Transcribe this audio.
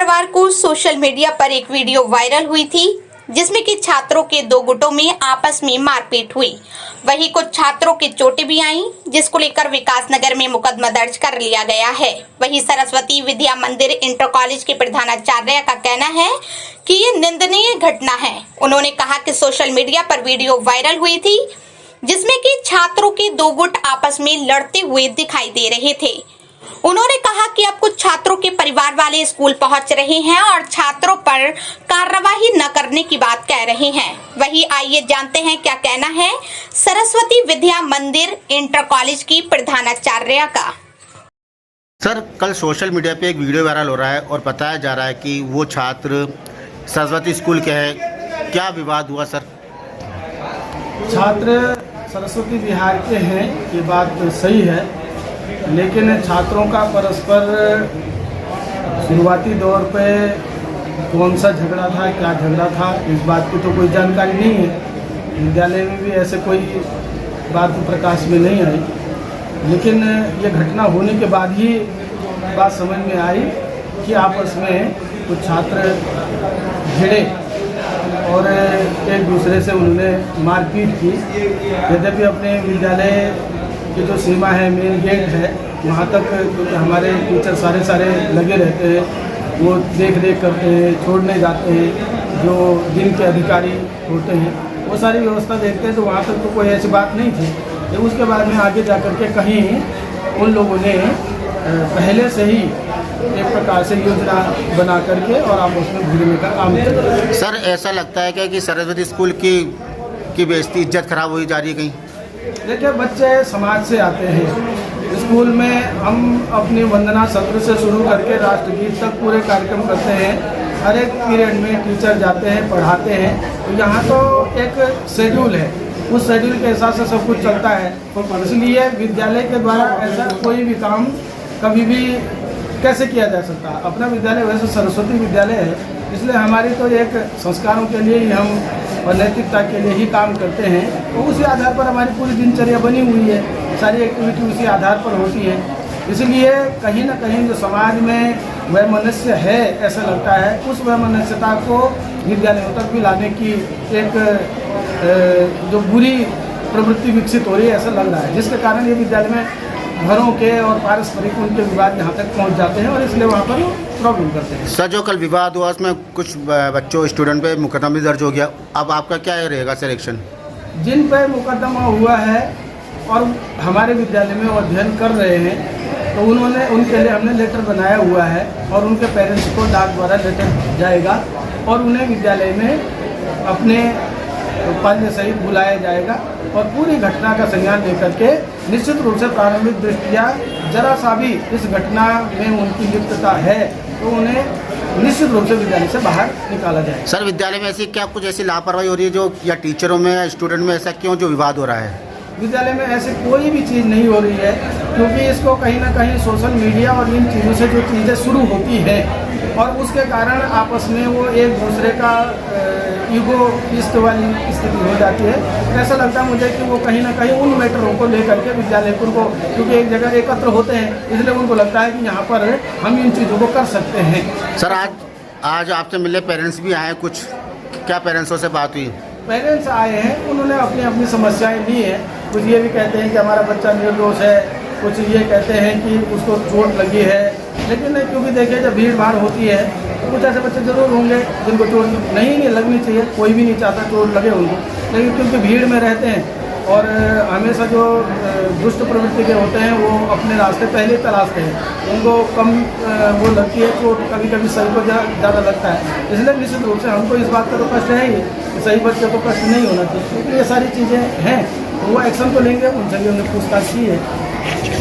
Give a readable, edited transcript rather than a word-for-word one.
शुक्रवार को social media पर एक वीडियो वायरल हुई थी जिसमें कि छात्रों के दो गुटों में आपस में मारपीट हुई। वहीं कुछ छात्रों की चोटें भी आईं, जिसको लेकर विकासनगर में मुकदमा दर्ज कर लिया गया है। वहीं सरस्वती विद्या मंदिर इंटर कॉलेज के प्रधानाचार्य का कहना है कि ये निंदनीय घटना है। उन्होंने कहा कि सोशल मीडिया पर वीडियो वायरल हुई थी जिसमें कि छात्रों के दो गुट आपस में लड़ते हुए दिखाई दे रहे थे। उन्होंने कहा कि अब कुछ छात्रों के परिवार वाले स्कूल पहुंच रहे हैं और छात्रों पर कार्रवाई न करने की बात कह रहे हैं। वहीं आइए जानते हैं क्या कहना है सरस्वती विद्या मंदिर इंटर कॉलेज की प्रधानाचार्य का। सर, कल सोशल मीडिया पे एक वीडियो वायरल हो रहा है और बताया जा रहा है कि वो छात्र सरस्वती स्कूल के हैं। क्या विवाद हुआ सर? छात्र सरस्वती विहार के हैं, ये बात सही है, लेकिन छात्रों का परस्पर शुरुआती दौर पे कौन सा झगड़ा था, क्या झगड़ा था, इस बात की तो कोई जानकारी नहीं है। विद्यालय में भी ऐसे कोई बात प्रकाश में नहीं आई, लेकिन ये घटना होने के बाद ही बात समझ में आई कि आपस में कुछ छात्र भिड़े और एक दूसरे से उन्होंने मारपीट की। यद्यपि अपने विद्यालय की जो सीमा है, मेन गेट है, वहाँ तक क्योंकि हमारे टीचर सारे लगे रहते हैं, वो देख रेख करते हैं, छोड़ने जाते हैं, जो दिन के अधिकारी होते हैं वो सारी व्यवस्था देखते हैं, तो वहाँ तक तो कोई ऐसी बात नहीं थी। तो उसके बाद में आगे जा कर के कहीं उन लोगों ने पहले से ही एक प्रकार से योजना बना करके और आप उसमें भिड़ने का काम किया। सर, ऐसा लगता है क्या कि सरस्वती स्कूल की बेइज्जती, इज्जत खराब हुई जा रही है कहीं? देखिए, बच्चे समाज से आते हैं, स्कूल में हम अपनी वंदना सत्र से शुरू करके राष्ट्रगीत तक पूरे कार्यक्रम करते हैं। हर एक पीरियड में टीचर जाते हैं, पढ़ाते हैं, तो यहाँ तो एक शेड्यूल है, उस शेड्यूल के हिसाब से सब कुछ चलता है। इसलिए विद्यालय के द्वारा ऐसा कोई भी काम कभी भी कैसे किया जा सकता। अपना विद्यालय वैसे सरस्वती विद्यालय है, इसलिए हमारी तो एक संस्कारों के लिए ही हम और नैतिकता के लिए ही काम करते हैं, तो उसी आधार पर हमारी पूरी दिनचर्या बनी हुई है, सारी एक्टिविटी उसी आधार पर होती है। इसलिए कहीं ना कहीं जो समाज में वैमनस्य है, ऐसा लगता है, उस वैमनस्यता को विद्यालयों तक भी लाने की एक जो बुरी प्रवृत्ति विकसित हो रही है, ऐसा लग रहा है, जिसके कारण ये विद्यालय में घरों के और पारस्परिक उनके विवाद यहाँ तक पहुँच जाते हैं और इसलिए वहाँ पर प्रॉब्लम करते हैं। सर, जो कल विवाद हुआ उसमें कुछ बच्चों स्टूडेंट पे मुकदमा भी दर्ज हो गया, अब आपका क्या रहेगा सर एक्शन? जिन पर मुकदमा हुआ है और हमारे विद्यालय में वो अध्ययन कर रहे हैं, तो उनके लिए हमने लेटर बनाया हुआ है और उनके पेरेंट्स को डाक द्वारा लेटर जाएगा और उन्हें विद्यालय में अपने पालने सहित बुलाया जाएगा और पूरी घटना का संज्ञान लेकर के निश्चित रूप से प्रारंभिक दृष्टिया जरा सा भी इस घटना में उनकी लिप्तता है तो उन्हें निश्चित रूप से विद्यालय से बाहर निकाला जाए। सर, विद्यालय में ऐसी क्या कुछ ऐसी लापरवाही हो रही है जो, या टीचरों में या स्टूडेंट में ऐसा क्यों जो विवाद हो रहा है? विद्यालय में ऐसी कोई भी चीज़ नहीं हो रही है, क्योंकि इसको कहीं ना कहीं सोशल मीडिया और इन चीज़ों से जो चीज़ें शुरू होती है और उसके कारण आपस में वो एक दूसरे का ईगोइस्ट वाली स्थिति हो जाती है। ऐसा लगता है मुझे कि वो कहीं ना कहीं उन मैटरों को लेकर के विद्यालय को, क्योंकि एक जगह एकत्र होते हैं, इसलिए उनको लगता है कि यहाँ पर हम इन चीज़ों को कर सकते हैं। सर, आज आपसे मिले पेरेंट्स भी आए, कुछ क्या पेरेंट्सों से बात हुई? पेरेंट्स आए हैं, उन्होंने अपनी अपनी समस्याएं ली हैं। कुछ ये भी कहते हैं कि हमारा बच्चा निर्दोष है, कुछ ये कहते हैं कि उसको चोट लगी है, लेकिन क्योंकि देखिए जब भीड़ भाड़ होती है तो कुछ ऐसे बच्चे ज़रूर होंगे जिनको चोट नहीं लगनी चाहिए, कोई भी नहीं चाहता चोट लगे उनको, लेकिन क्योंकि भीड़ में रहते हैं और हमेशा जो दुष्ट प्रवृत्ति के होते हैं वो अपने रास्ते पहले तलाशते हैं, उनको कम वो लगती है चोट, कभी कभी सही को ज़्यादा लगता है। इसलिए निश्चित रूप से हमको इस बात का तो कष्ट है ही कि सही बच्चे को कष्ट नहीं होना चाहिए, क्योंकि ये सारी चीज़ें हैं, तो वो एक्शन तो लेंगे, उनसे भी हमने पूछताछ की है।